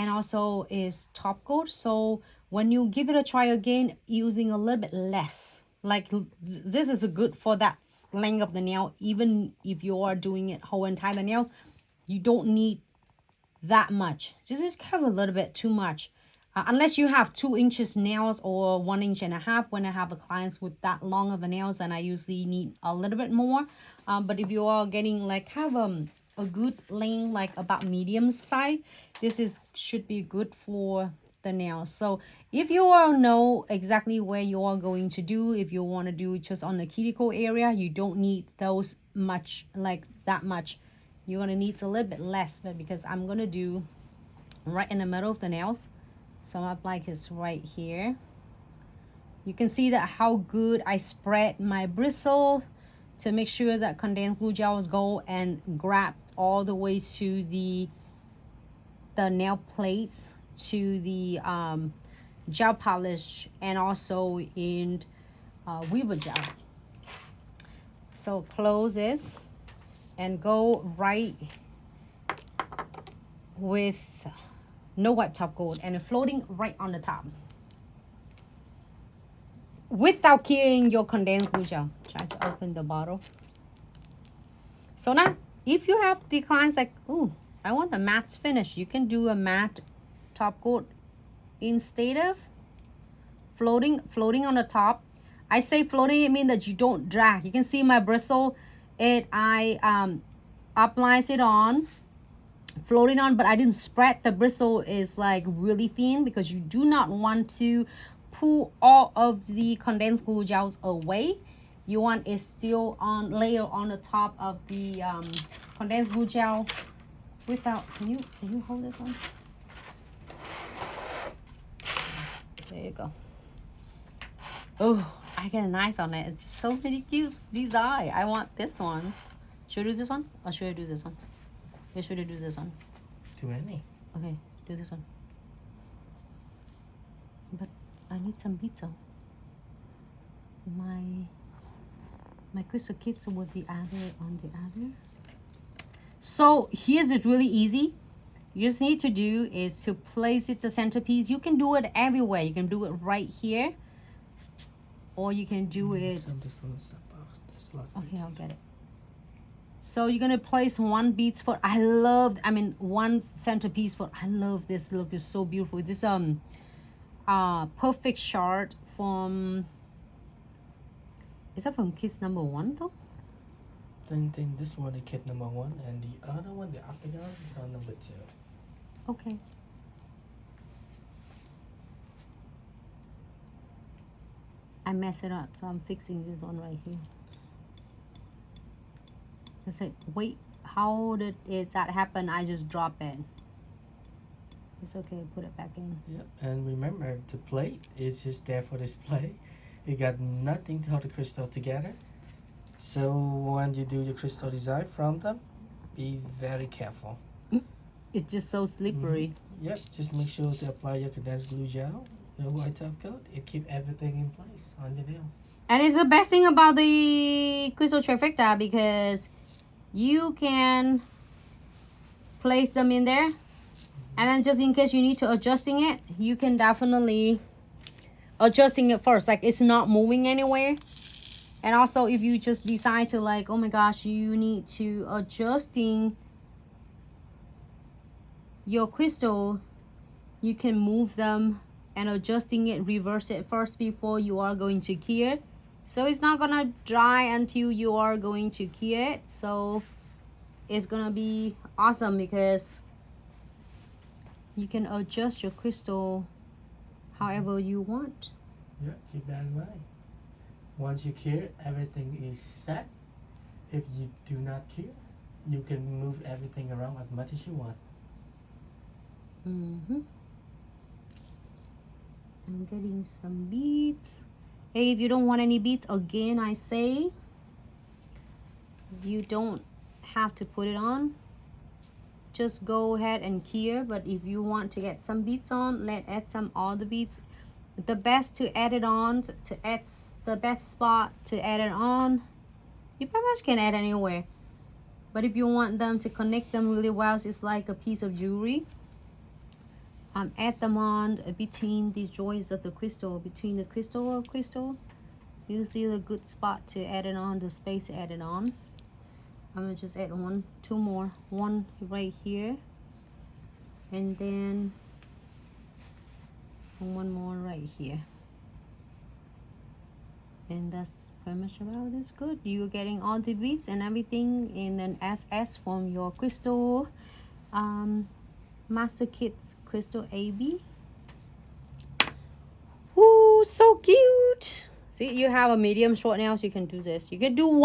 and also is top coat. So when you give it a try again, using a little bit less, like this is good for that length of the nail. Even if you are doing it whole entire nails, you don't need that much. Just cover a little bit too much. Unless you have 2 inches nails or 1.5 inches. When I have a clients with that long of a nails, and I usually need a little bit more. But if you are getting like have a good length, like about medium size, this is should be good for the nails. So if you all know exactly where you are going to do, if you want to do just on the cuticle area, you don't need those much, like that much. You're gonna need a little bit less, but because I'm gonna do right in the middle of the nails, so I'm applying this right here. You can see that how good I spread my bristle to make sure that condensed glue gels go and grab all the way to the nail plates, to the gel polish, and also in weaver gel. So close this and go right with no wipe top coat and floating right on the top without killing your condensed glue gel. Try to open the bottle. So now if you have the clients like, oh, I want a matte finish, you can do a matte top coat instead of floating on the top. I say floating, it means that you don't drag. You can see my bristle, I applies it on, floating on, but I didn't spread. The bristle is like really thin because you do not want to pull all of the condensed glue gels away. You want it still on layer on the top of the condensed glue gel without, can you hold this one? There you go. Oh, I get a nice on it. It's just so many cute design. I want this one. Should I do this one or should I do this one? Yeah, should I do this one? Do any. Okay, do this one. But I need some beads though. My crystal kits was the other on the other. So here's it really easy. You just need to do is to place it the centerpiece. You can do it everywhere. You can do it right here, or you can do it. Okay, I'll get it. So you're gonna place one beads for. One centerpiece for. I love this look. It's so beautiful. This perfect shard from. Is that from Kids Number 1 though? I think this one is kit number 1, and the other one, the octagon, is on number 2. Okay. I messed it up, so I'm fixing this one right here. I said, wait, how did that happen? I just drop it. It's okay, put it back in. Yep, and remember, the plate is just there for display. It got nothing to hold the crystal together. So when you do your crystal design from them, be very careful. It's just so slippery. Yep, just make sure to apply your condensed glue gel, the white top coat. It keeps everything in place on your nails. And it's the best thing about the Crystal Trifecta because you can place them in there. And then just in case you need to adjusting it, you can definitely adjusting it first. Like it's not moving anywhere. And also if you just decide to like, oh my gosh, you need to adjusting your crystal, you can move them and adjusting it, reverse it first before you are going to key it. So it's not gonna dry until you are going to key it. So it's gonna be awesome because you can adjust your crystal however you want. Yeah, keep that in mind. Once you cure, everything is set. If you do not cure, you can move everything around as much as you want. I'm getting some beads. Hey, if you don't want any beads, again I say you don't have to put it on. Just go ahead and cure. But if you want to get some beads on, let's add some all the beads. The best to add it on, to add the best spot to add it on, you pretty much can add anywhere. But if you want them to connect them really well, it's like a piece of jewelry. add them on between these joints of the crystal, between the crystal. You see the good spot to add it on, the space to add it on. I'm gonna just add two more, one right here, and then one more right here. And that's pretty much about this. Good. You're getting all the beads and everything in an SS from your crystal master kits crystal AB. Ooh, so cute. See, you have a medium short nail, so you can do this. You can do one